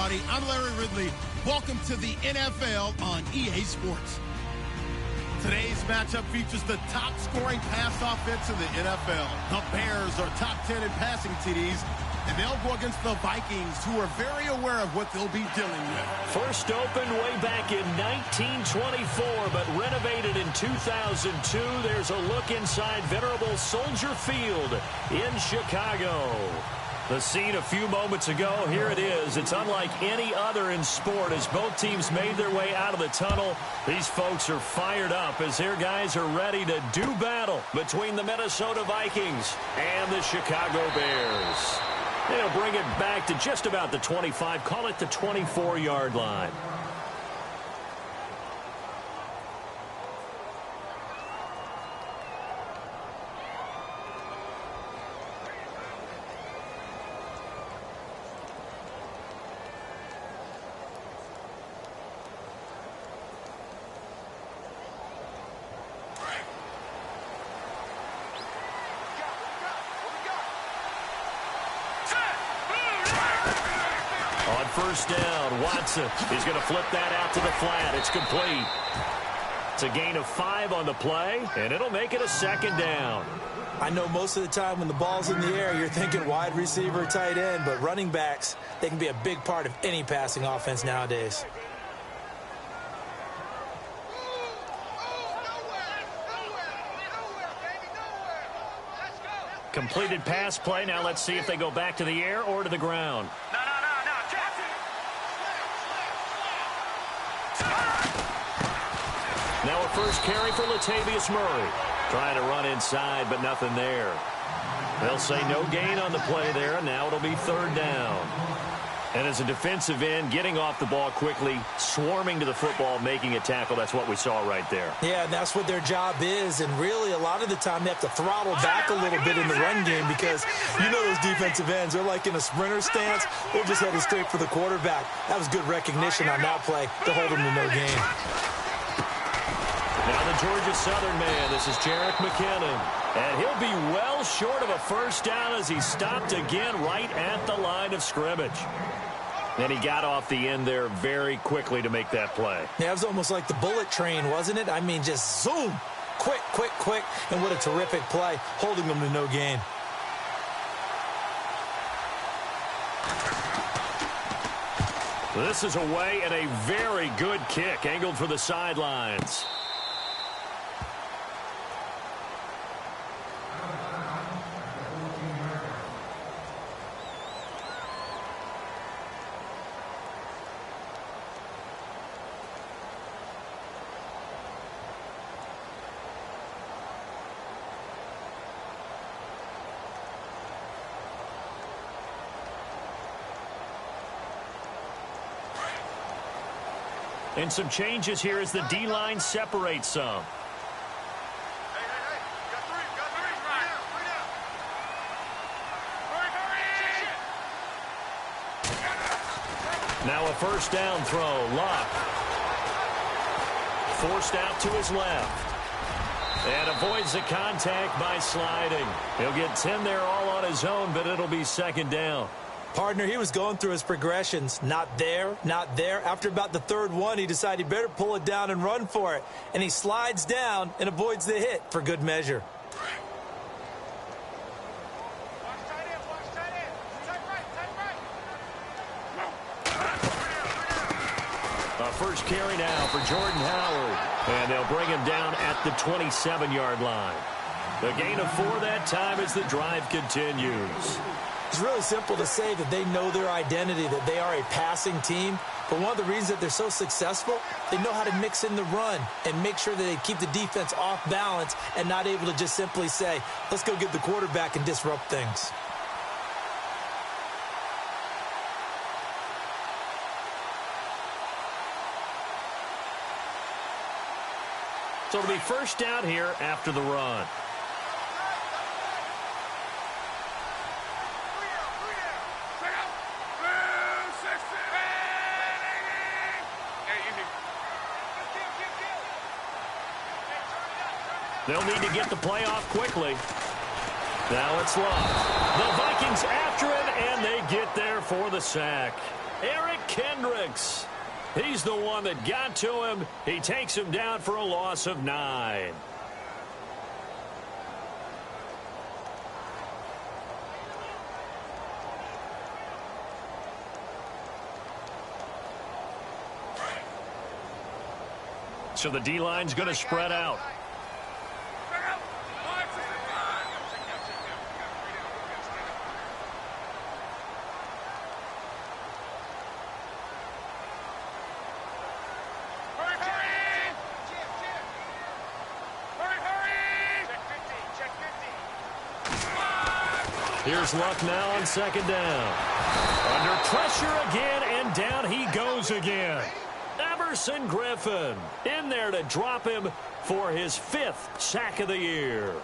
everybody. I'm Larry Ridley. Welcome to the NFL on EA Sports. Today's matchup features the top-scoring pass offense in the NFL. The Bears are top 10 in passing TDs, and they'll go against the Vikings, who are very aware of what they'll be dealing with. First opened way back in 1924, but renovated in 2002. There's a look inside venerable Soldier Field in Chicago. The scene a few moments ago, here it is. It's unlike any other in sport as both teams made their way out of the tunnel. These folks are fired up as their guys are ready to do battle between the Minnesota Vikings and the Chicago Bears. They'll bring it back to just about the 25, call it the 24-yard line. First down, Watson is going to flip that out to the flat. It's complete. It's a gain of 5 on the play, and it'll make it a second down. I know most of the time when the ball's in the air, you're thinking wide receiver, tight end, but running backs, they can be a big part of any passing offense nowadays. Completed pass play. Now let's see if they go back to the air or to the ground. Now a first carry for Latavius Murray. Trying to run inside, but nothing there. They'll say no gain on the play there. Now it'll be third down. And as a defensive end, getting off the ball quickly, swarming to the football, making a tackle, that's what we saw right there. Yeah, that's what their job is. And really, a lot of the time, they have to throttle back a little bit in the run game because you know those defensive ends, they're like in a sprinter stance. They're just headed straight for the quarterback. That was good recognition on that play to hold them to no gain. Now the Georgia Southern man, this is Jerick McKinnon. And he'll be well short of a first down as he stopped again right at the line of scrimmage. And he got off the end there very quickly to make that play. Yeah, it was almost like the bullet train, wasn't it? I mean, just zoom, quick, quick, quick. And what a terrific play, holding them to no gain. This is away and a very good kick, angled for the sidelines. And some changes here as the D-line separates some. Now a first down throw. Luck. Forced out to his left. And avoids the contact by sliding. He'll get 10 there all on his own, but it'll be second down. Partner, he was going through his progressions. Not there, not there. After about the third one, he decided he better pull it down and run for it. And he slides down and avoids the hit for good measure. First carry now for Jordan Howard. And they'll bring him down at the 27-yard line. The gain of 4 that time as the drive continues. It's really simple to say that they know their identity, that they are a passing team. But one of the reasons that they're so successful, they know how to mix in the run and make sure that they keep the defense off balance and not able to just simply say, let's go get the quarterback and disrupt things. So it'll be first down here after the run. They'll need to get the play off quickly. Now it's Luck. The Vikings after it, and they get there for the sack. Eric Kendricks. He's the one that got to him. He takes him down for a loss of 9. So the D-line's going to spread out. Here's Luck now on second down. Under pressure again, and down he goes again. Everson Griffin in there to drop him for his 5th sack of the year.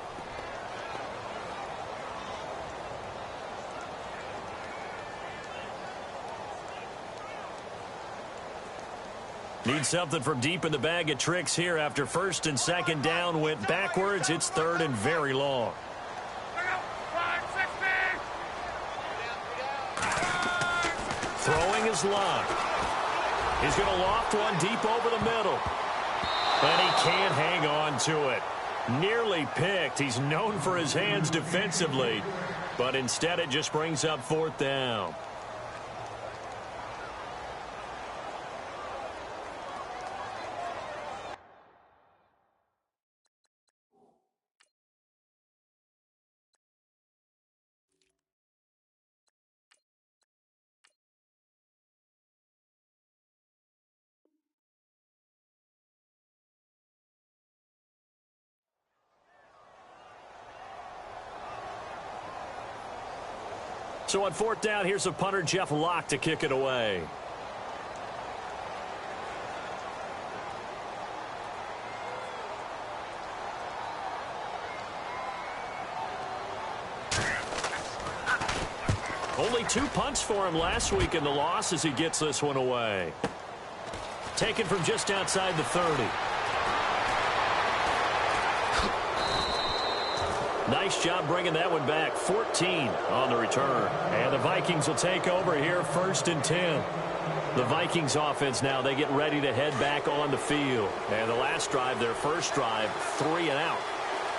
Need something from deep in the bag of tricks here after first and second down went backwards. It's third and very long. Throwing his Luck. He's going to loft one deep over the middle. And he can't hang on to it. Nearly picked. He's known for his hands defensively. But instead it just brings up 4th down. So on 4th down, here's a punter, Jeff Locke, to kick it away. Only 2 punts for him last week in the loss as he gets this one away. Taken from just outside the 30. Nice job bringing that one back. 14 on the return. And the Vikings will take over here, 1st and 10. The Vikings offense now, they get ready to head back on the field. And the last drive, their first drive, 3 and out.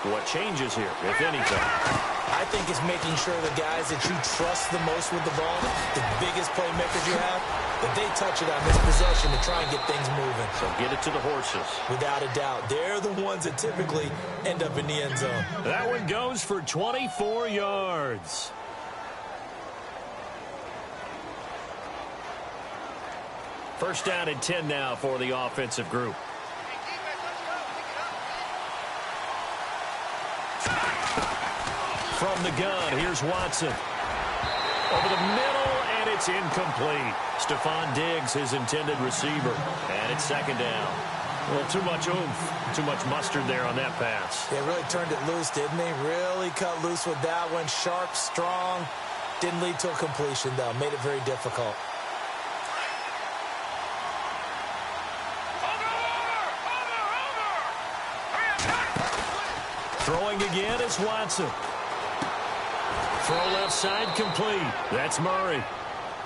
What changes here, if anything? I think it's making sure the guys that you trust the most with the ball, the biggest playmakers you have, that they touch it on this possession to try and get things moving. So get it to the horses. Without a doubt. They're the ones that typically end up in the end zone. That one goes for 24 yards. First down and 10 now for the offensive group. From the gun, here's Watson. Over the middle, and it's incomplete. Stephon Diggs, his intended receiver. And it's second down. Well, too much oomph, too much mustard there on that pass. They really turned it loose, didn't they? Really cut loose with that one. Sharp, strong. Didn't lead to a completion, though. Made it very difficult. Throwing again is Watson. Throw left side complete. That's Murray.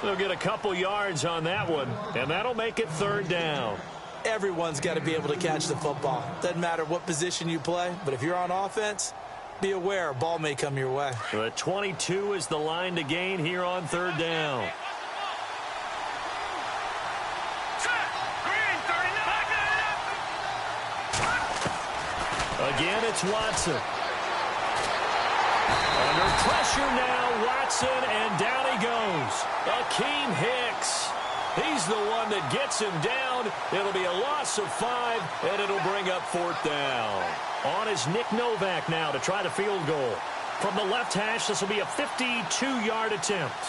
They'll get a couple yards on that one, and that'll make it 3rd down. Everyone's got to be able to catch the football. Doesn't matter what position you play, but if you're on offense, be aware a ball may come your way. The 22 is the line to gain here on 3rd down. Again, it's Watson. Under pressure now, Watson, and down he goes. Akeem Hicks. He's the one that gets him down. It'll be a loss of 5, and it'll bring up 4th down. On is Nick Novak now to try the field goal. From the left hash, this will be a 52-yard attempt.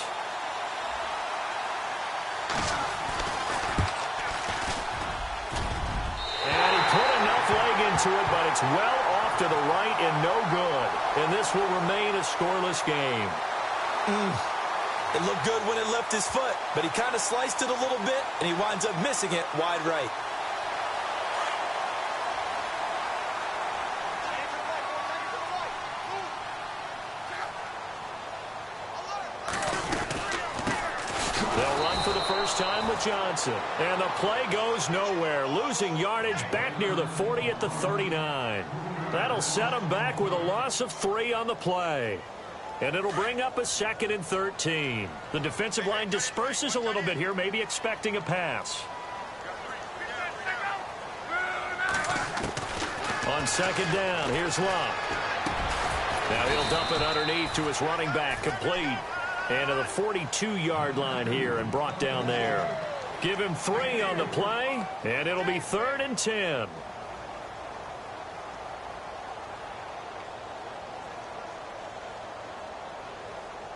And he put enough leg into it, but it's well off to the right and no good. And this will remain a scoreless game. It looked good when it left his foot, but he kind of sliced it a little bit, and he winds up missing it wide right. They'll run for the first first time with Johnson. And the play goes nowhere, losing yardage back near the 40 at the 39. That'll set him back with a loss of 3 on the play. And it'll bring up a 2nd and 13. The defensive line disperses a little bit here, maybe expecting a pass. On 2nd down, here's Locke. Now he'll dump it underneath to his running back, complete. And to the 42-yard line here and brought down there. Give him 3 on the play, and it'll be 3rd and 10.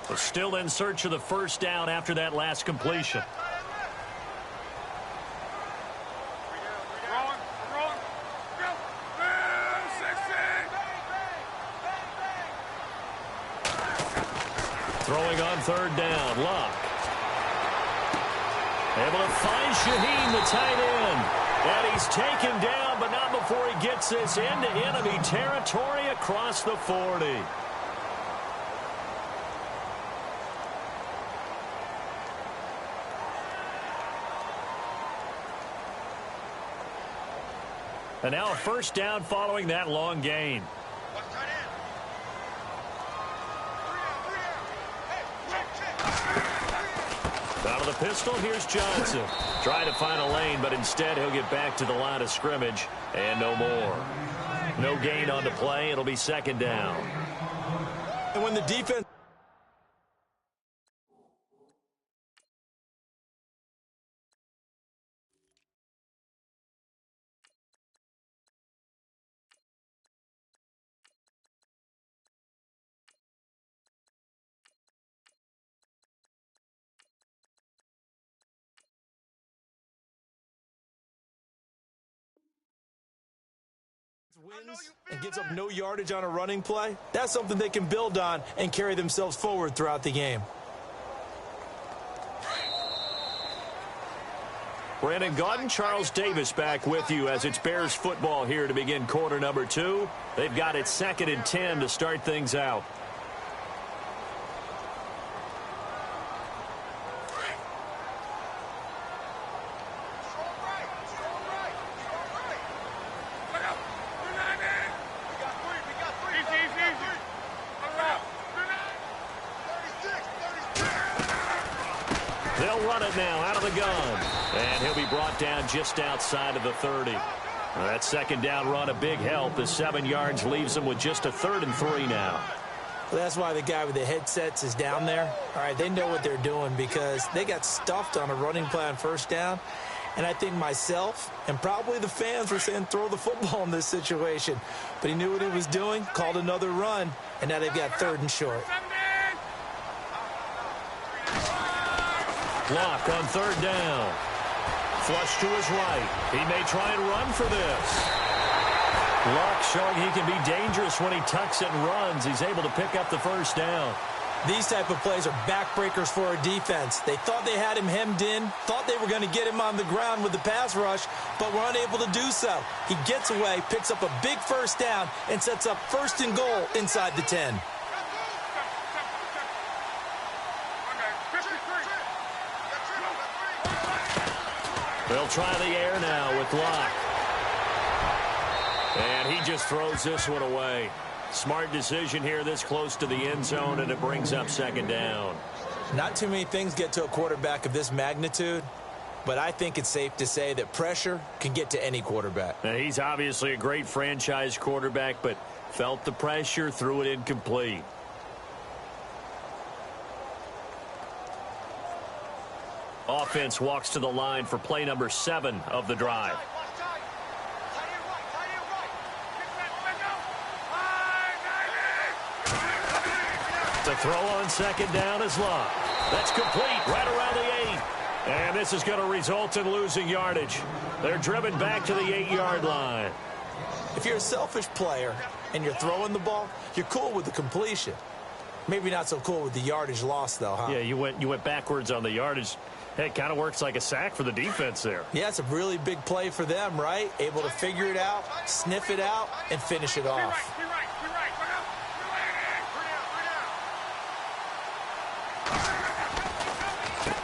But still in search of the first down after that last completion. Throwing on 3rd down, Locke. Able to find Shaheen, the tight end. And he's taken down, but not before he gets this into enemy territory across the 40. And now a first down following that long gain. Out of the pistol, here's Johnson. Trying to find a lane, but instead he'll get back to the line of scrimmage and no more. No gain on the play. It'll be 2nd down. And when the defense... wins and gives up no yardage on a running play, that's something they can build on and carry themselves forward throughout the game. Brandon Gaudin, Charles Davis back with you as it's Bears football here to begin quarter number 2. They've got it 2nd and 10 to start things out. They'll run it now out of the gun. And he'll be brought down just outside of the 30. That 2nd down run, a big help. The 7 yards leaves them with just a 3rd and 3 now. Well, that's why the guy with the headsets is down there. All right, they know what they're doing because they got stuffed on a running play on 1st down. And I think myself and probably the fans were saying throw the football in this situation. But he knew what he was doing, called another run, and now they've got 3rd and short. Locke on 3rd down. Flush to his right. He may try and run for this. Locke showing he can be dangerous when he tucks it and runs. He's able to pick up the first down. These type of plays are backbreakers for our defense. They thought they had him hemmed in, thought they were going to get him on the ground with the pass rush, but were unable to do so. He gets away, picks up a big first down, and sets up 1st and goal inside the 10. They'll try the air now with Locke. And he just throws this one away. Smart decision here this close to the end zone, and it brings up 2nd down. Not too many things get to a quarterback of this magnitude, but I think it's safe to say that pressure can get to any quarterback. Now, he's obviously a great franchise quarterback, but felt the pressure, threw it incomplete. Offense walks to the line for play number 7 of the drive. The throw on 2nd down is Locke. That's complete right around the 8. And this is going to result in losing yardage. They're driven back to the 8-yard line. If you're a selfish player and you're throwing the ball, you're cool with the completion. Maybe not so cool with the yardage loss, though, huh? Yeah, you went backwards on the yardage. Hey, it kind of works like a sack for the defense there. Yeah, it's a really big play for them, right? Able to figure it out, sniff it out, and finish it off.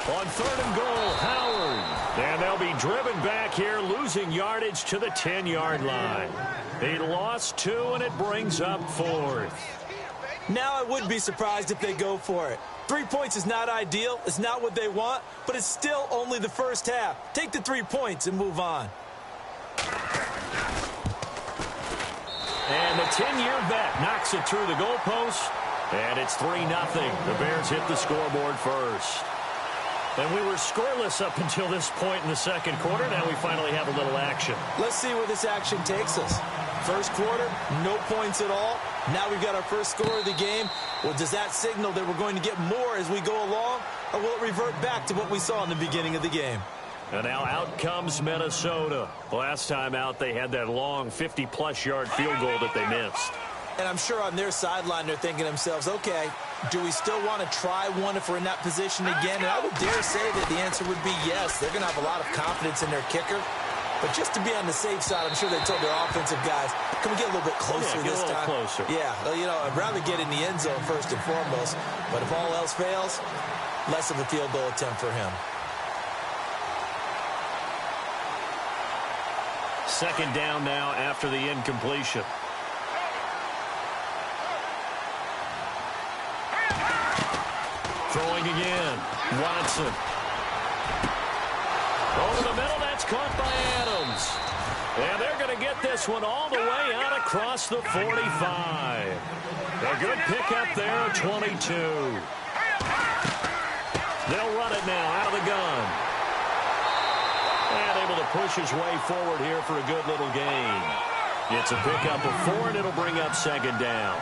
On 3rd and goal, Howard. And they'll be driven back here, losing yardage to the 10-yard line. They lost 2, and it brings up 4th. Now I wouldn't be surprised if they go for it. 3 points is not ideal. It's not what they want, but it's still only the first half. Take the 3 points and move on. And the 10-year vet knocks it through the goalpost, and it's 3-0. The Bears hit the scoreboard first. And we were scoreless up until this point in the second quarter. Now we finally have a little action. Let's see where this action takes us. First quarter, no points at all. Now we've got our first score of the game. Well, does that signal that we're going to get more as we go along? Or will it revert back to what we saw in the beginning of the game? And now out comes Minnesota. Last time out, they had that long 50-plus yard field goal that they missed. And I'm sure on their sideline, they're thinking to themselves, okay, do we still want to try one if we're in that position again? And I would dare say that the answer would be yes. They're going to have a lot of confidence in their kicker. But just to be on the safe side, I'm sure they told their offensive guys, can we get a little bit closer this time? Closer. Yeah, well, you know, I'd rather get in the end zone first and foremost. But if all else fails, less of a field goal attempt for him. Second down now after the incompletion. Throwing again. Watson. Over the middle, that's caught by Adams. And they're going to get this one all the way out across the 45. A good pickup there, 22. They'll run it now out of the gun. And able to push his way forward here for a good little gain. It's a pickup of 4, and it'll bring up second down.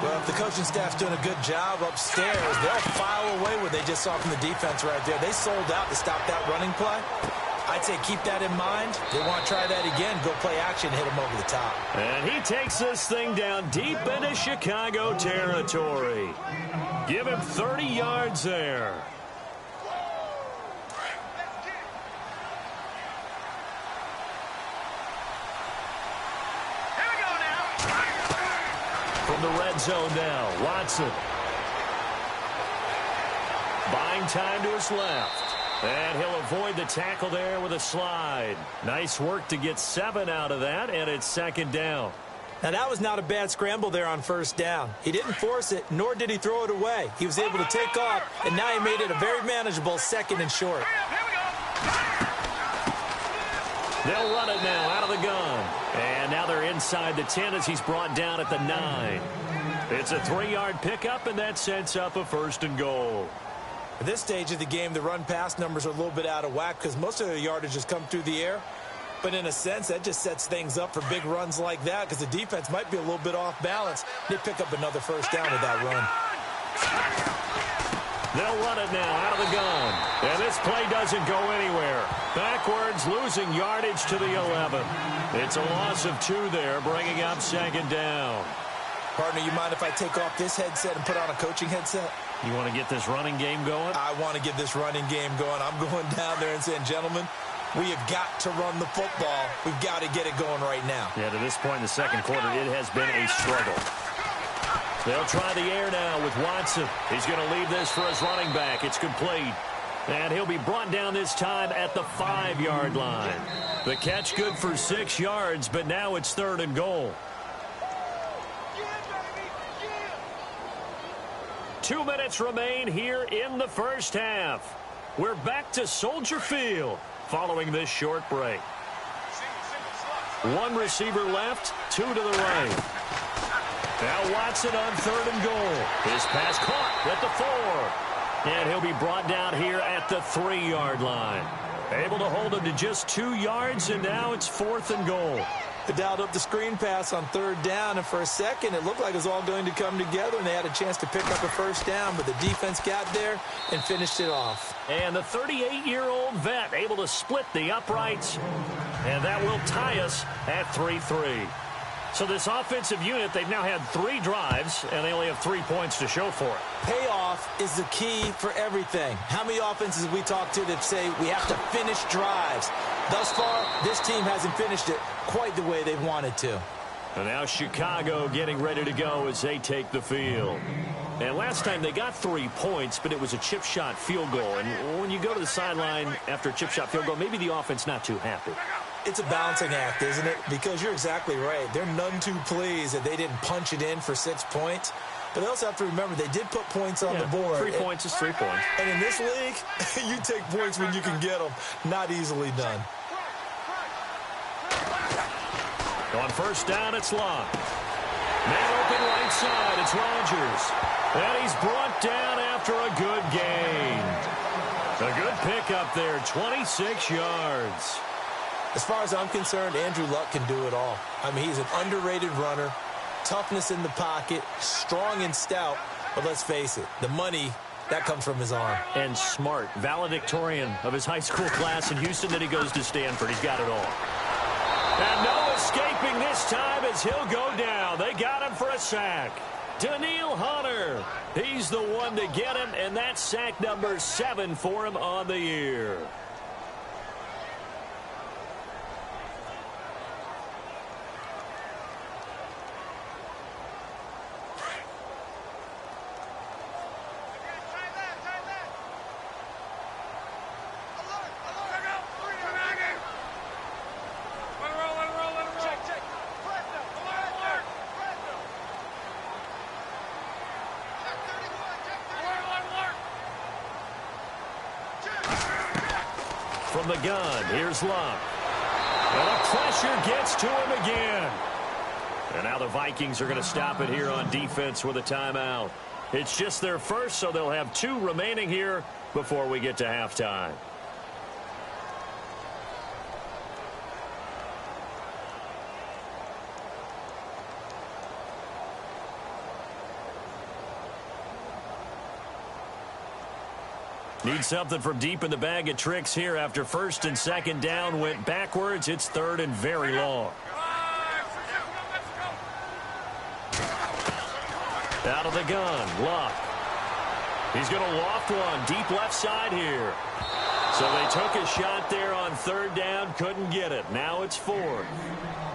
Well, if the coaching staff's doing a good job upstairs, they'll file away what they just saw from the defense right there. They sold out to stop that running play. I'd say keep that in mind. They want to try that again. Go play action, hit them over the top. And he takes this thing down deep into Chicago territory. Give him 30 yards there. From the red zone now, Watson. Buying time to his left. And he'll avoid the tackle there with a slide. Nice work to get 7 out of that, and it's second down. Now, that was not a bad scramble there on first down. He didn't force it, nor did he throw it away. He was able to take off, and now he made it a very manageable second and short. They'll run it now out of the gun. And now they're inside the 10 as he's brought down at the 9. It's a 3-yard pickup, and that sets up a first and goal. At this stage of the game, the run-pass numbers are a little bit out of whack because most of the yardage has come through the air. But in a sense, that just sets things up for big runs like that because the defense might be a little bit off balance. They pick up another first down with that run. They'll run it now out of the gun. And this play doesn't go anywhere. Backwards, losing yardage to the 11. It's a loss of 2 there, bringing up second down. Partner, you mind if I take off this headset and put on a coaching headset? You want to get this running game going? I want to get this running game going. I'm going down there and saying, gentlemen, we have got to run the football. We've got to get it going right now. Yeah, to this point in the second quarter, it has been a struggle. They'll try the air now with Watson. He's going to leave this for his running back. It's complete. And he'll be brought down this time at the 5-yard line. The catch good for 6 yards, but now it's 3rd and goal. 2 minutes remain here in the first half. We're back to Soldier Field following this short break. 1 receiver left, 2 to the right. Now Watson on 3rd and goal. His pass caught at the 4. And he'll be brought down here at the 3-yard line. Able to hold him to just 2 yards, and now it's 4th and goal. They dialed up the screen pass on 3rd down, and for a second it looked like it was all going to come together, and they had a chance to pick up a first down, but the defense got there and finished it off. And the 38-year-old vet able to split the uprights, and that will tie us at 3-3. So this offensive unit, they've now had 3 drives, and they only have 3 points to show for it. Payoff is the key for everything. How many offenses we talk to that say we have to finish drives? Thus far, this team hasn't finished it quite the way they've wanted to. And now Chicago getting ready to go as they take the field. And last time they got 3 points, but it was a chip shot field goal. And when you go to the sideline after a chip shot field goal, maybe the offense not too happy. It's a balancing act, isn't it? Because you're exactly right. They're none too pleased that they didn't punch it in for 6 points. But they also have to remember they did put points on the board. 3 points is 3 points. And in this league, you take points when you can get them. Not easily done. On first down, it's Locke. Man open right side, it's Rodgers. And he's brought down after a good gain. A good pickup there, 26 yards. As far as I'm concerned, Andrew Luck can do it all. I mean, he's an underrated runner. Toughness in the pocket, strong and stout. But let's face it, the money, that comes from his arm. And smart, valedictorian of his high school class in Houston. Then he goes to Stanford. He's got it all. And no escaping this time as he'll go down. They got him for a sack. Daniil Hunter. He's the one to get him, and that's sack number 7 for him on the year. From the gun, here's Locke. And the pressure gets to him again. And now the Vikings are going to stop it here on defense with a timeout. It's just their first, so they'll have 2 remaining here before we get to halftime. Need something from deep in the bag of tricks here after first and second down went backwards. It's third and very long. Out of the gun, Luck. He's going to loft one deep left side here. So they took a shot there on third down, couldn't get it. Now it's 4th.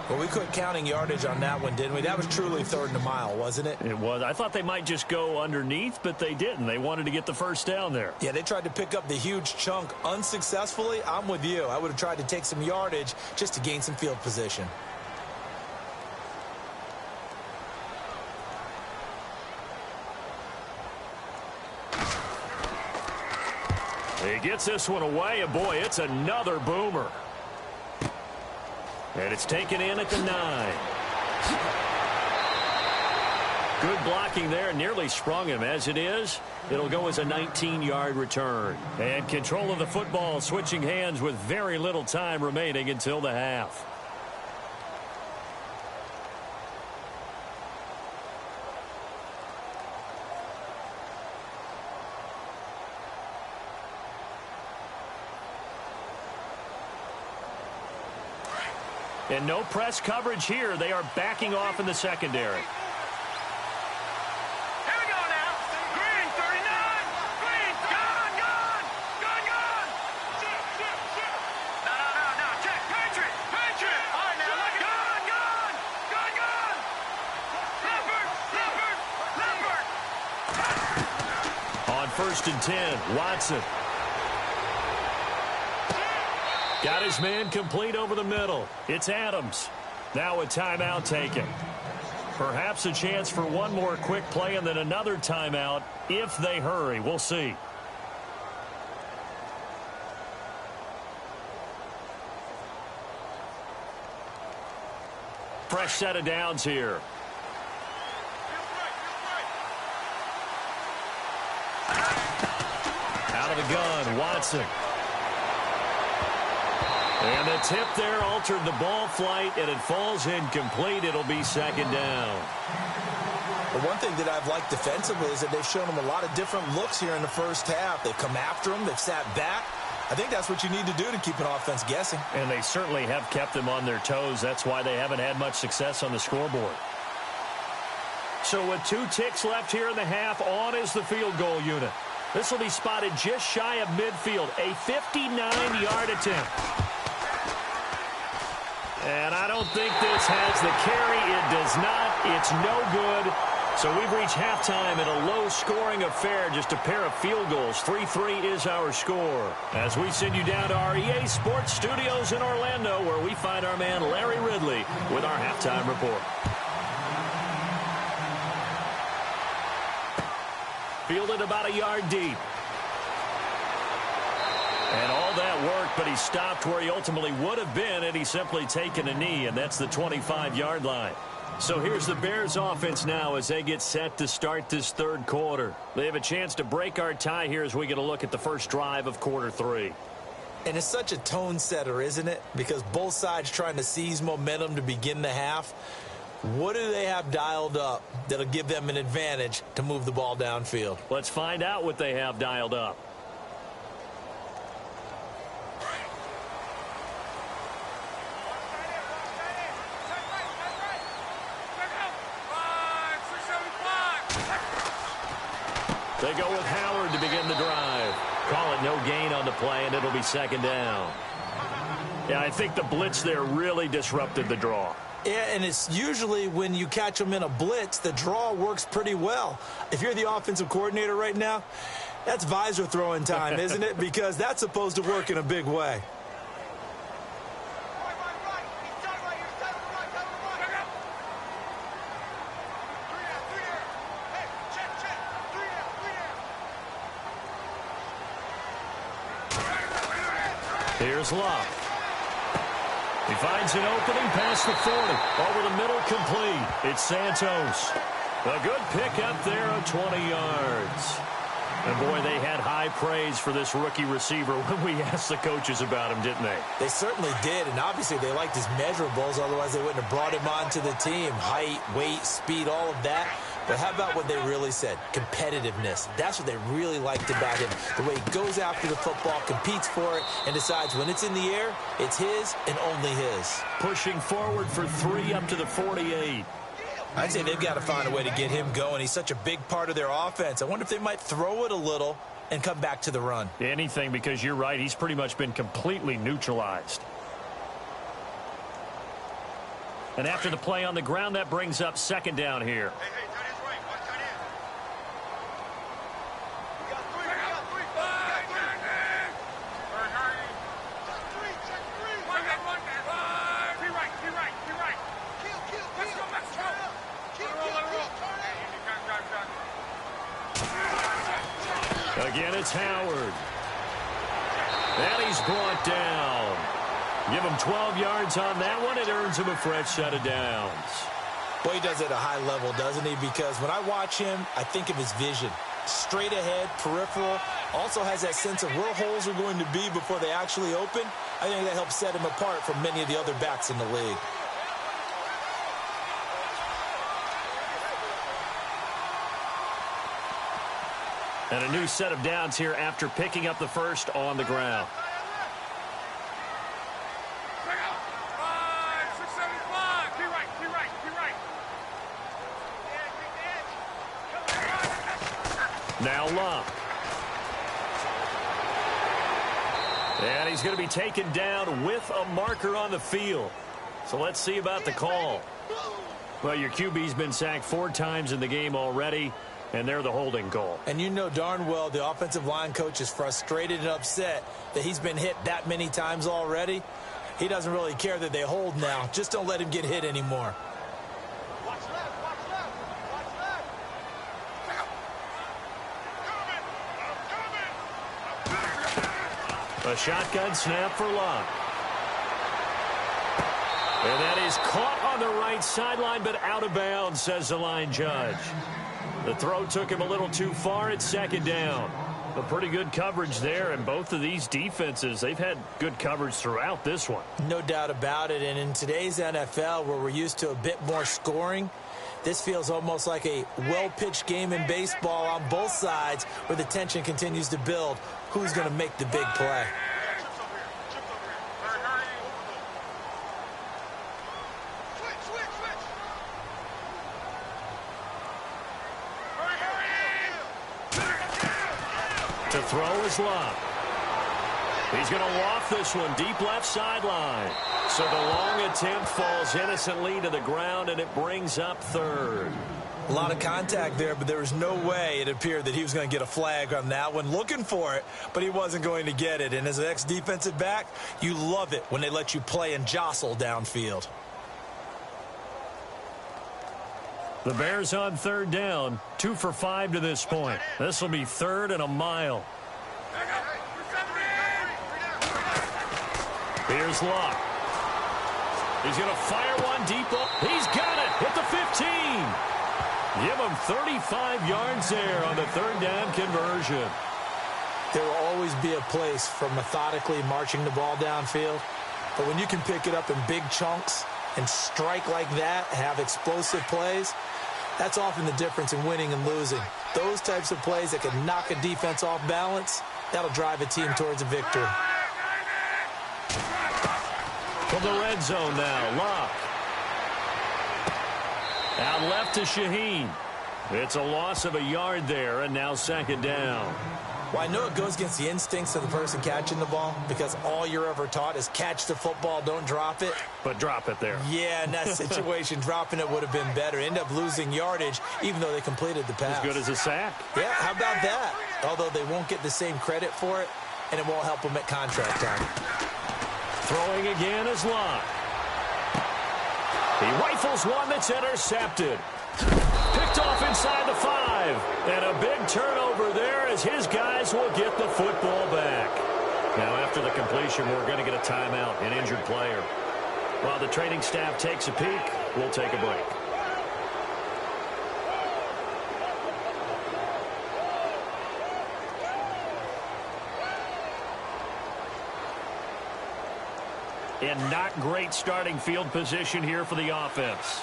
Well, we quit counting yardage on that one, didn't we? That was truly 3rd and a mile, wasn't it? It was. I thought they might just go underneath, but they didn't. They wanted to get the first down there. Yeah, they tried to pick up the huge chunk unsuccessfully. I'm with you. I would have tried to take some yardage just to gain some field position. He gets this one away, and boy, it's another boomer. And it's taken in at the 9. Good blocking there, nearly sprung him. As it is, it'll go as a 19-yard return. And control of the football switching hands with very little time remaining until the half. And no press coverage here. They are backing off in the secondary. Here we go now. Green, 39. Green, gone. No. Check. Patriot. All right, now, look at gone. Leopard. On first and 10, Watson. Got his man complete over the middle. It's Adams. Now a timeout taken. Perhaps a chance for one more quick play and then another timeout if they hurry. We'll see. Fresh set of downs here. Out of the gun, Watson. And the tip there altered the ball flight, and it falls incomplete. It'll be second down. The one thing that I've liked defensively is that they've shown them a lot of different looks here in the first half. They've come after them. They've sat back. I think that's what you need to do to keep an offense guessing. And they certainly have kept them on their toes. That's why they haven't had much success on the scoreboard. So with 2 ticks left here in the half, on is the field goal unit. This will be spotted just shy of midfield, a 59-yard attempt. And I don't think this has the carry. It does not. It's no good. So we've reached halftime in a low-scoring affair, just a pair of field goals. 3-3 is our score. As we send you down to our EA Sports Studios in Orlando, where we find our man Larry Ridley with our halftime report. Fielded about a yard deep. And all that work, but he stopped where he ultimately would have been had he simply taken a knee, and that's the 25-yard line. So here's the Bears offense now as they get set to start this third quarter. They have a chance to break our tie here as we get a look at the first drive of quarter 3. And it's such a tone setter, isn't it? Because both sides trying to seize momentum to begin the half. What do they have dialed up that'll give them an advantage to move the ball downfield? Let's find out what they have dialed up. They go with Howard to begin the drive. Call it no gain on the play, and it'll be second down. Yeah, I think the blitz there really disrupted the draw. Yeah, and it's usually when you catch them in a blitz, the draw works pretty well. If you're the offensive coordinator right now, that's visor throwing time, isn't it? Because that's supposed to work in a big way. Here's Love. He finds an opening past the 40. Over the middle, complete. It's Santos. A good pick up there of 20 yards. And, boy, they had high praise for this rookie receiver when we asked the coaches about him, didn't they? They certainly did, and obviously they liked his measurables. Otherwise, they wouldn't have brought him onto the team. Height, weight, speed, all of that. But how about what they really said? Competitiveness. That's what they really liked about him. The way he goes after the football, competes for it, and decides when it's in the air, it's his and only his. Pushing forward for 3 up to the 48. I'd say they've got to find a way to get him going. He's such a big part of their offense. I wonder if they might throw it a little and come back to the run. Anything, because you're right. He's pretty much been completely neutralized. And after the play on the ground, that brings up second down here. Again, it's Howard. And he's brought down. Give him 12 yards on that one. It earns him a fresh set of downs. Boy, he does it at a high level, doesn't he? Because when I watch him, I think of his vision. Straight ahead, peripheral. Also has that sense of where holes are going to be before they actually open. I think that helps set him apart from many of the other backs in the league. And a new set of downs here after picking up the first on the ground. Now Love. And he's going to be taken down with a marker on the field. So let's see about the call. Well, your QB's been sacked 4 times in the game already, and they're the holding call. And you know darn well the offensive line coach is frustrated and upset that he's been hit that many times already. He doesn't really care that they hold now. Just don't let him get hit anymore. A shotgun snap for Love. And that is caught on the right sideline, but out of bounds, says the line judge. The throw took him a little too far at second down. A pretty good coverage there, and both of these defenses, they've had good coverage throughout this one. No doubt about it, and in today's NFL, where we're used to a bit more scoring, this feels almost like a well-pitched game in baseball on both sides where the tension continues to build. Who's going to make the big play? To throw is Love. He's going to loft this one deep left sideline. So the long attempt falls innocently to the ground, and it brings up third. A lot of contact there, but there was no way it appeared that he was going to get a flag on that one. Looking for it, but he wasn't going to get it. And as an ex-defensive back, you love it when they let you play and jostle downfield. The Bears on third down, 2 for 5 to this point. This will be third and a mile. Here's Locke. He's going to fire one deep up. He's got it. Hit the 15. Give him 35 yards there on the third down conversion. There will always be a place for methodically marching the ball downfield. But when you can pick it up in big chunks and strike like that, have explosive plays, that's often the difference in winning and losing. Those types of plays that can knock a defense off balance, that'll drive a team towards a victory. From the red zone now, Locke. Out left to Shaheen. It's a loss of a yard there, and now second down. Well, I know it goes against the instincts of the person catching the ball because all you're ever taught is catch the football, don't drop it. But drop it there. Yeah, in that situation, dropping it would have been better. End up losing yardage, even though they completed the pass. As good as a sack. Yeah, how about that? Although they won't get the same credit for it, and it won't help them at contract time. Throwing again is Locke. He rifles one that's intercepted. Picked off inside the 5. And a big turnover there as his guys will get the football back. Now after the completion, we're going to get a timeout, an injured player. While the training staff takes a peek, we'll take a break. In not great starting field position here for the offense.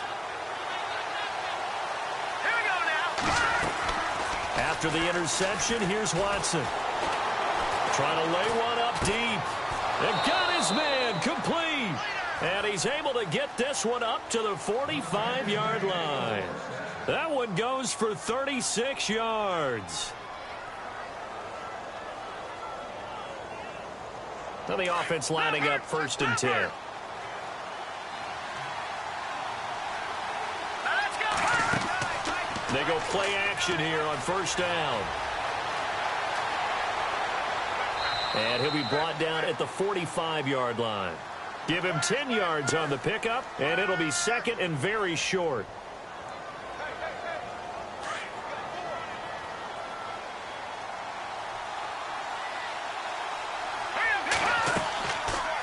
Here we go now. After the interception, here's Watson. Trying to lay one up deep. And got his man complete. And he's able to get this one up to the 45-yard line. That one goes for 36 yards. Now the offense lining up 1st and 10. They go play action here on 1st down. And he'll be brought down at the 45-yard line. Give him 10 yards on the pickup, and it'll be 2nd and very short.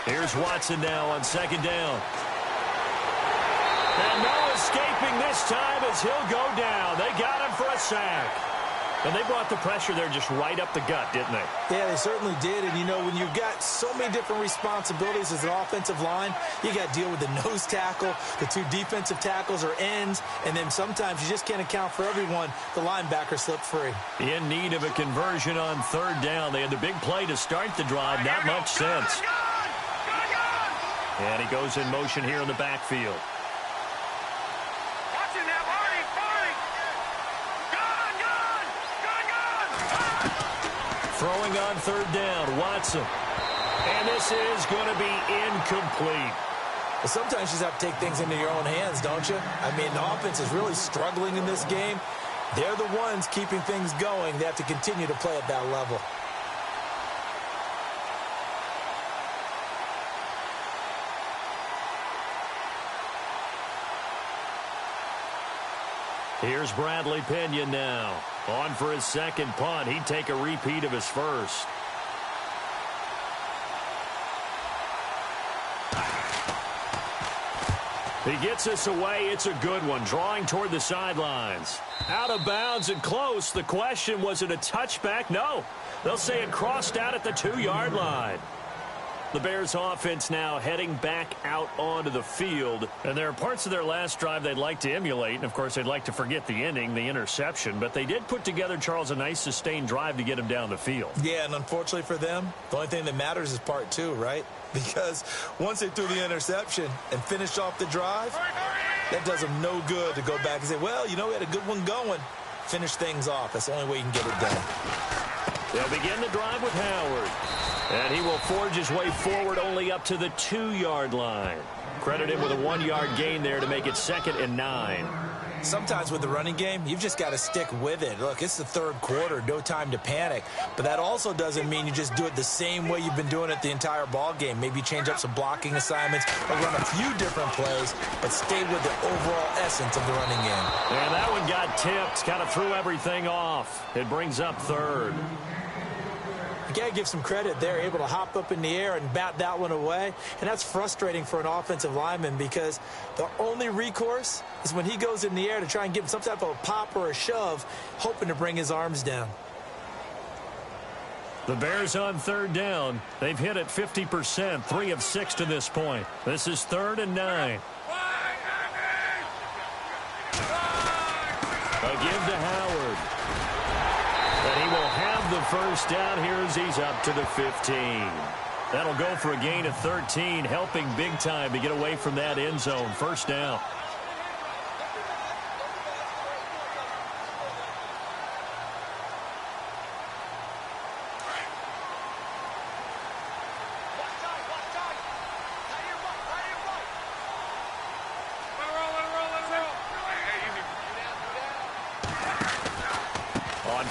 Here's Watson now on 2nd down. And no escaping this time as he'll go down. They got him for a sack. And they brought the pressure there just right up the gut, didn't they? Yeah, they certainly did. And, you know, when you've got so many different responsibilities as an offensive line, you got to deal with the nose tackle, the 2 defensive tackles or ends, and then sometimes you just can't account for everyone. The linebacker slipped free. In need of a conversion on 3rd down. They had the big play to start the drive. Not much sense. And he goes in motion here in the backfield. Throwing on 3rd down, Watson. And this is going to be incomplete. Well, sometimes you just have to take things into your own hands, don't you? I mean, the offense is really struggling in this game. They're the ones keeping things going. They have to continue to play at that level. Here's Bradley Pinion now. On for his 2nd punt. He'd take a repeat of his 1st. He gets us away. It's a good one. Drawing toward the sidelines. Out of bounds and close. The question, was it a touchback? No. They'll say it crossed out at the 2-yard line. The Bears offense now heading back out onto the field. And there are parts of their last drive they'd like to emulate. And, of course, they'd like to forget the ending, the interception. But they did put together, Charles, a nice sustained drive to get him down the field. Yeah, and unfortunately for them, the only thing that matters is part 2, right? Because once they threw the interception and finished off the drive, that does them no good to go back and say, well, you know, we had a good one going. Finish things off. That's the only way you can get it done. They'll begin the drive with Howard. And he will forge his way forward only up to the 2-yard line. Credit him with a 1-yard gain there to make it 2nd and 9. Sometimes with the running game, you've just got to stick with it. Look, it's the third quarter, no time to panic. But that also doesn't mean you just do it the same way you've been doing it the entire ball game. Maybe change up some blocking assignments or run a few different plays, but stay with the overall essence of the running game. And that one got tipped, kind of threw everything off. It brings up 3rd. You got to give some credit. They're able to hop up in the air and bat that one away. And that's frustrating for an offensive lineman because the only recourse is when he goes in the air to try and give him some type of a pop or a shove, hoping to bring his arms down. The Bears on 3rd down. They've hit it 50%, 3 of 6 to this point. This is 3rd and 9. A give to Howard. And he will have the first down here as he's up to the 15. That'll go for a gain of 13, helping big time to get away from that end zone. First down.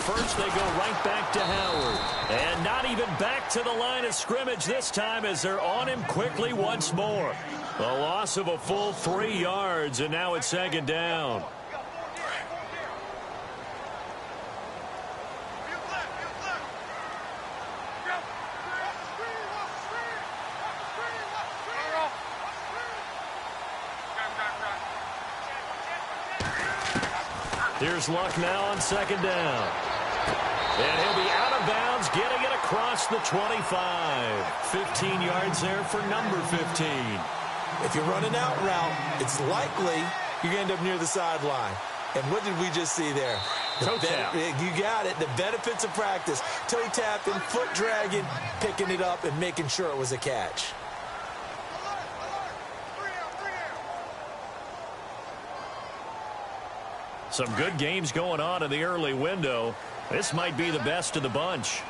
First, they go right back to Howard. And not even back to the line of scrimmage this time as they're on him quickly once more. A loss of a full 3 yards, and now it's 2nd down. Here's Luck now on 2nd down. And he'll be out of bounds, getting it across the 25. 15 yards there for number 15. If you're running out route, it's likely you're going to end up near the sideline. And what did we just see there? Toe tap. You got it. The benefits of practice. Toe tapping, foot dragging, picking it up, and making sure it was a catch. Some good games going on in the early window. This might be the best of the bunch.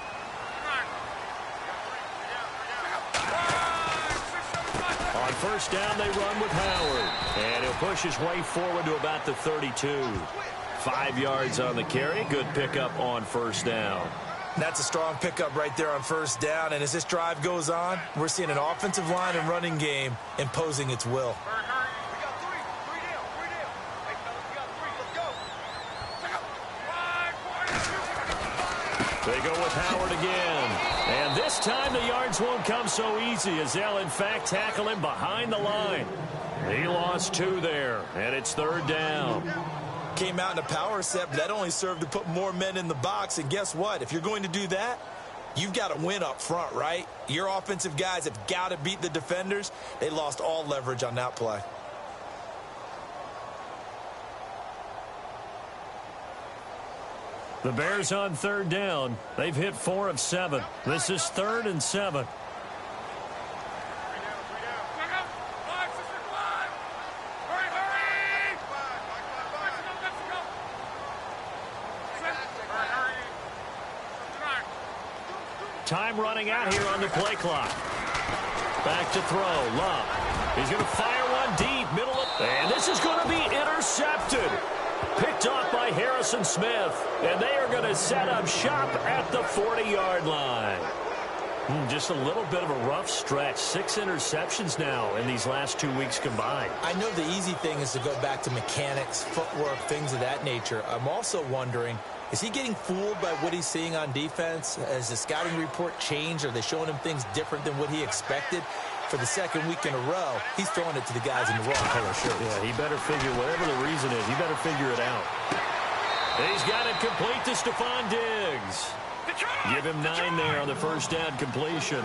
On first down, they run with Howard. And he'll push his way forward to about the 32. 5 yards on the carry. Good pickup on first down. That's a strong pickup right there on first down. And as this drive goes on, we're seeing an offensive line and running game imposing its will. They go with Howard again. And this time the yards won't come so easy as they'll, in fact, tackle him behind the line. He lost 2 there, and it's 3rd down. Came out in a power set, but that only served to put more men in the box. And guess what? If you're going to do that, you've got to win up front, right? Your offensive guys have got to beat the defenders. They lost all leverage on that play. The Bears on 3rd down. They've hit 4 of 7. This is 3rd and 7. Time running out here on the play clock. Back to throw. Love. He's going to fire one deep. Middle of, and this is going to be intercepted. Picked off by Harrison Smith. And they are going to set up shop at the 40-yard line. Just a little bit of a rough stretch. 6 interceptions now in these last 2 weeks combined. I know the easy thing is to go back to mechanics, footwork, things of that nature. I'm also wondering, is he getting fooled by what he's seeing on defense? Has the scouting report changed? Are they showing him things different than what he expected? For the 2nd week in a row, he's throwing it to the guys in the wrong color shirts. Yeah, he better figure, whatever the reason is, he better figure it out. He's got it complete to Stephon Diggs. Give him 9 there on the first down completion.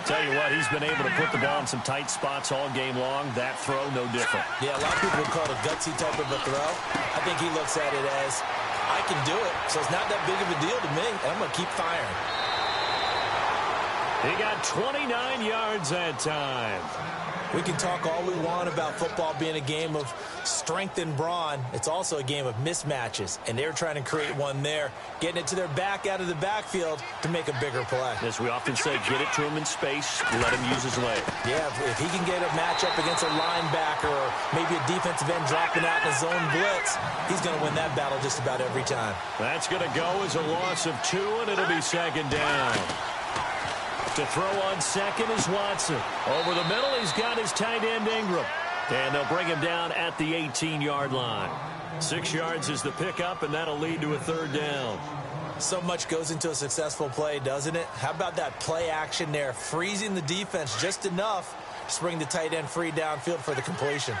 Tell you what, he's been able to put the ball in some tight spots all game long. That throw, no different. Yeah, a lot of people would call it a gutsy type of a throw. I think he looks at it as, I can do it, so it's not that big of a deal to me, and I'm going to keep firing. He got 29 yards that time. We can talk all we want about football being a game of strength and brawn. It's also a game of mismatches, and they're trying to create one there, getting it to their back out of the backfield to make a bigger play. As we often say, get it to him in space, let him use his leg. Yeah, if he can get a matchup against a linebacker or maybe a defensive end dropping out in a zone blitz, he's going to win that battle just about every time. That's going to go as a loss of 2, and it'll be second down. To throw on second is Watson. Over the middle, he's got his tight end Ingram. And they'll bring him down at the 18-yard line. 6 yards is the pickup, and that'll lead to a third down. So much goes into a successful play, doesn't it? How about that play action there, freezing the defense just enough to bring the tight end free downfield for the completion.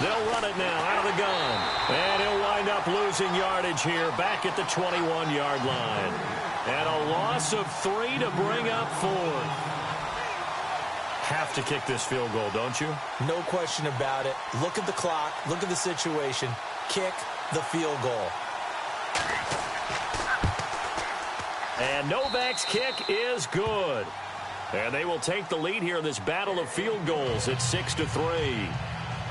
They'll run it now out of the gun. And he'll wind up losing yardage here back at the 21-yard line. And a loss of 3 to bring up 4th. Have to kick this field goal, don't you? No question about it. Look at the clock. Look at the situation. Kick the field goal. And Novak's kick is good. And they will take the lead here in this battle of field goals at 6-3.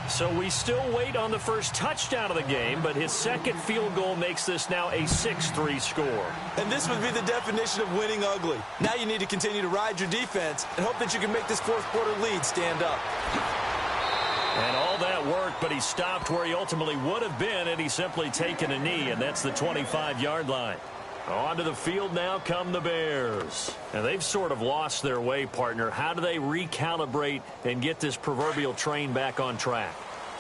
So we still wait on the first touchdown of the game, but his second field goal makes this now a 6-3 score. And this would be the definition of winning ugly. Now you need to continue to ride your defense and hope that you can make this fourth-quarter lead stand up. And all that worked, but he stopped where he ultimately would have been had he simply taken a knee, and that's the 25-yard line. Onto the field now come the Bears. And they've sort of lost their way, partner. How do they recalibrate and get this proverbial train back on track?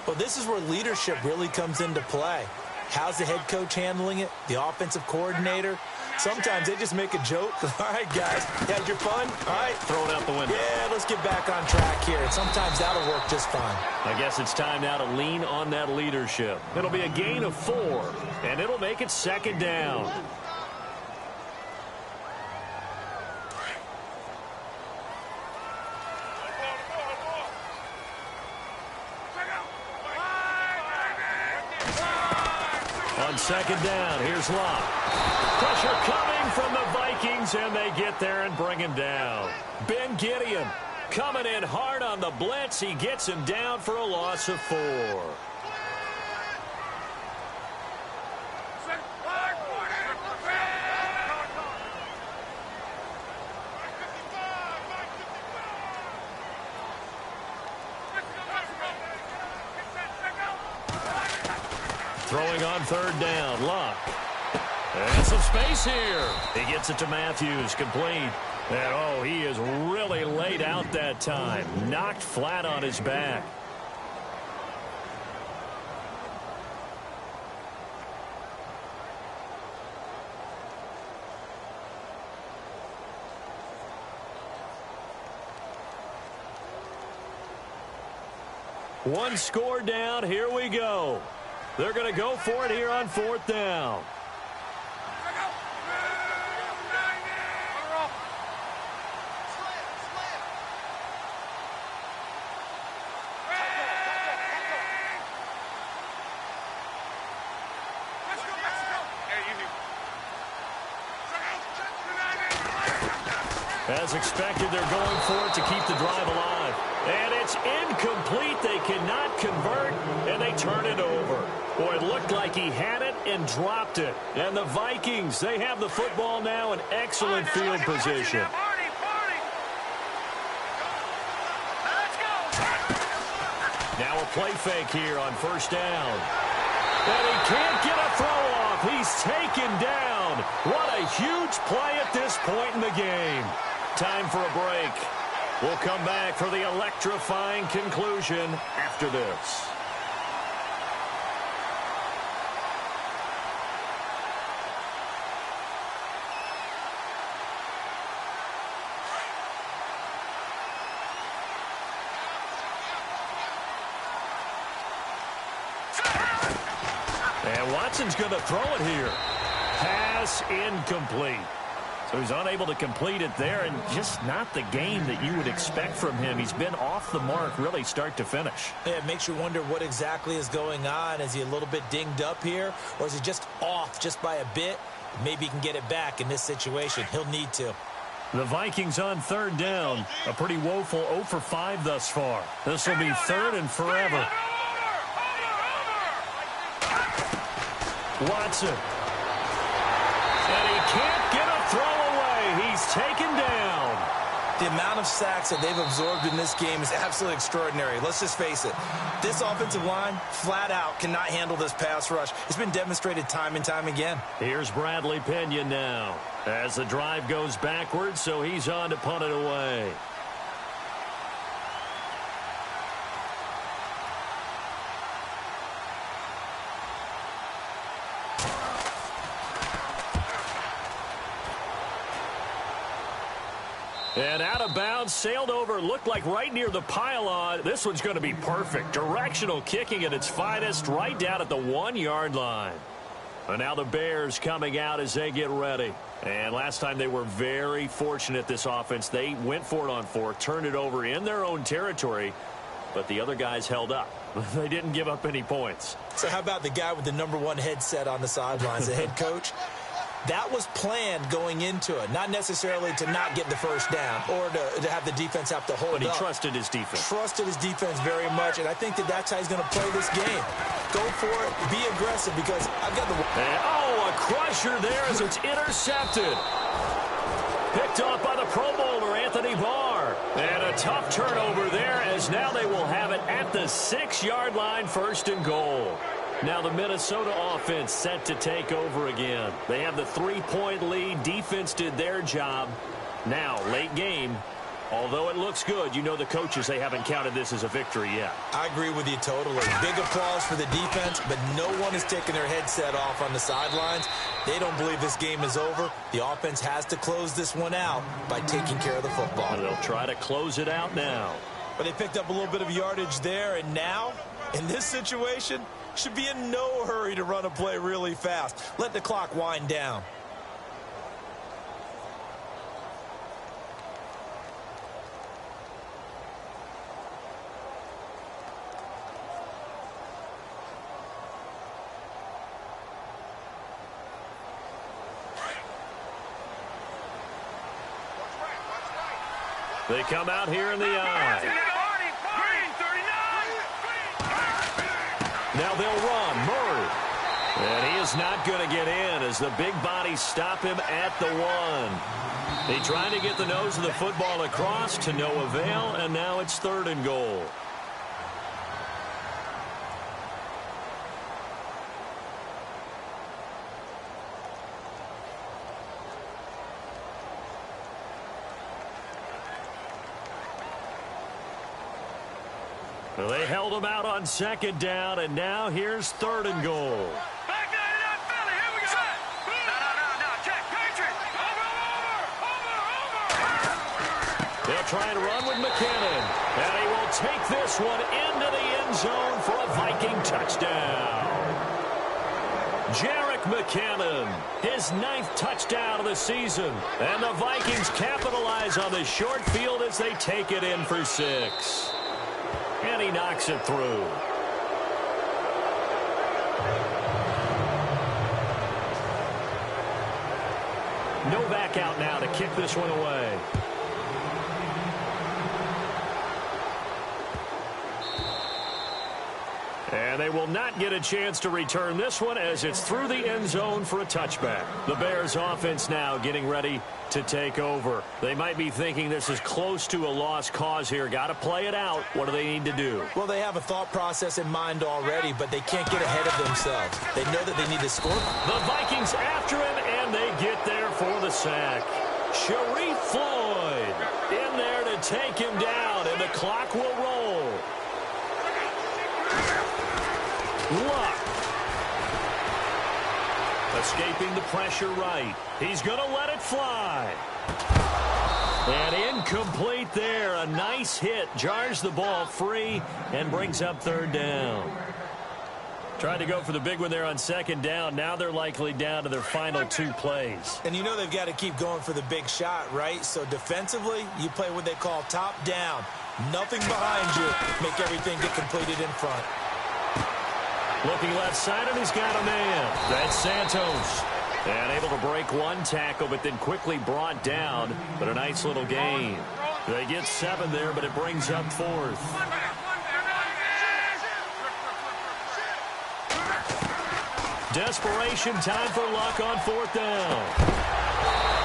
Well, this is where leadership really comes into play. How's the head coach handling it? The offensive coordinator? Sometimes they just make a joke. All right, guys, you had your fun? All right. Throw it out the window. Yeah, let's get back on track here. And sometimes that'll work just fine. I guess it's time now to lean on that leadership. It'll be a gain of 4, and it'll make it second down. On second down, here's Locke. Pressure coming from the Vikings, and they get there and bring him down. Ben Gideon coming in hard on the blitz. He gets him down for a loss of 4. Throwing on third down, Locke. And some space here. He gets it to Matthews, complete. And, oh, he is really laid out that time. Knocked flat on his back. One score down. Here we go. They're going to go for it here on fourth down. As expected, they're going for it to keep the drive alive. And it's incomplete. They cannot convert, and they turn it over. Boy, it looked like he had it and dropped it. And the Vikings, they have the football now in excellent field position. Now a play fake here on first down. And he can't get a throw off. He's taken down. What a huge play at this point in the game. Time for a break. We'll come back for the electrifying conclusion after this. And Watson's going to throw it here. Pass incomplete. So he's unable to complete it there, and just not the game that you would expect from him. He's been off the mark really start to finish. Yeah, it makes you wonder what exactly is going on. Is he a little bit dinged up here, or is he just off just by a bit? Maybe he can get it back in this situation. He'll need to. The Vikings on third down. A pretty woeful 0 for 5 thus far. This will be third and forever. Watson. And he can't get a throw away. He's taken down. The amount of sacks that they've absorbed in this game is absolutely extraordinary. Let's just face it. This offensive line, flat out, cannot handle this pass rush. It's been demonstrated time and time again. Here's Bradley Pinion now as the drive goes backwards, so he's on to punt it away. And out of bounds, sailed over, looked like right near the pylon. This one's going to be perfect. Directional kicking at its finest, right down at the 1-yard line. And now the Bears coming out as they get ready. And last time they were very fortunate, this offense. They went for it on 4, turned it over in their own territory, but the other guys held up. They didn't give up any points. So how about the guy with the #1 headset on the sidelines, the head coach? That was planned going into it, not necessarily to not get the first down or to have the defense have to hold up. But he trusted his defense. Trusted his defense very much, and I think that's how he's going to play this game. Go for it, be aggressive, because I've got the... And, a crusher there as it's intercepted. Picked off by the Pro Bowler, Anthony Barr. And a tough turnover there as now they will have it at the 6-yard line, 1st and goal. Now the Minnesota offense set to take over again. They have the 3-point lead. Defense did their job. Now, late game, although it looks good, you know the coaches, they haven't counted this as a victory yet. I agree with you totally. Big applause for the defense, but no one is taking their headset off on the sidelines. They don't believe this game is over. The offense has to close this one out by taking care of the football. And they'll try to close it out now. But they picked up a little bit of yardage there, and now, in this situation, should be in no hurry to run a play really fast. Let the clock wind down. They come out here in the eye. Now they'll run. Murray. And he is not going to get in as the big bodies stop him at the 1. He tried to get the nose of the football across to no avail, and now it's 3rd and goal. Well, they held him out on 2nd down, and now here's 3rd and goal. Back to that Philly. Here we go. No. Check. Patriot. Over. They'll try and run with McKinnon. And he will take this one into the end zone for a Viking touchdown. Jerick McKinnon, his 9th touchdown of the season. And the Vikings capitalize on the short field as they take it in for 6. And he knocks it through. Novak out now to kick this one away. And they will not get a chance to return this one as it's through the end zone for a touchback. The Bears offense now getting ready to take over. They might be thinking this is close to a lost cause here. Got to play it out. What do they need to do? Well, they have a thought process in mind already, but they can't get ahead of themselves. They know that they need to score. The Vikings after him, and they get there for the sack. Sharif Floyd in there to take him down, and the clock will roll. Luck. Escaping the pressure right. He's going to let it fly. And incomplete there. A nice hit. Jars the ball free and brings up 3rd down. Tried to go for the big one there on second down. Now they're likely down to their final 2 plays. And you know they've got to keep going for the big shot, right? So defensively, you play what they call top down. Nothing behind you. Make everything get completed in front. Looking left side, and he's got a man. That's Santos. And able to break 1 tackle, but then quickly brought down. But a nice little gain. They get 7 there, but it brings up 4th. Desperation time for Luck on 4th down.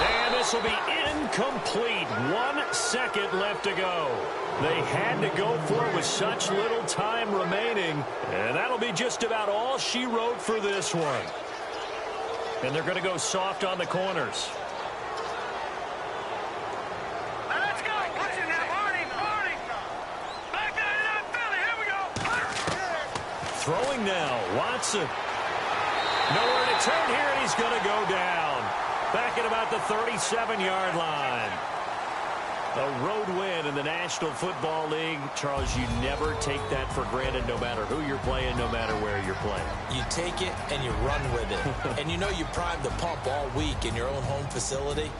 And this will be incomplete. 1 second left to go. They had to go for it with such little time remaining. And that'll be just about all she wrote for this one. And they're going to go soft on the corners. Let's go. Watch it now, Marty. Back that it up, Philly. Here we go. Throwing now, Watson. Nowhere to turn here, and he's going to go down. Back at about the 37-yard line. A road win in the National Football League. Charles, you never take that for granted no matter who you're playing, no matter where you're playing. You take it and you run with it. And you know you primed the pump all week in your own home facility.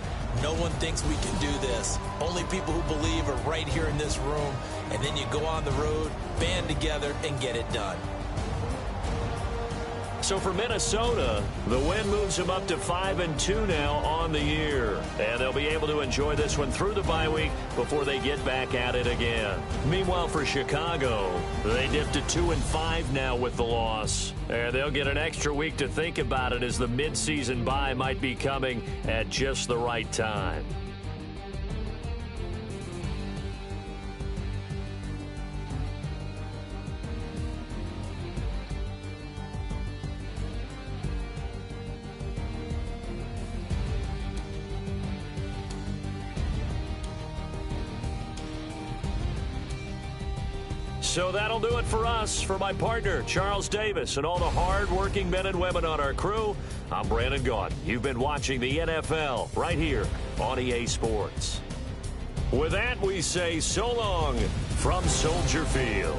No one thinks we can do this. Only people who believe are right here in this room. And then you go on the road, band together, and get it done. So for Minnesota, the win moves them up to 5-2 now on the year. And they'll be able to enjoy this one through the bye week before they get back at it again. Meanwhile, for Chicago, they dipped to 2-5 now with the loss. And they'll get an extra week to think about it as the midseason bye might be coming at just the right time. So that'll do it for us. For my partner, Charles Davis, and all the hard-working men and women on our crew, I'm Brandon Gaudin. You've been watching the NFL right here on EA Sports. With that, we say so long from Soldier Field.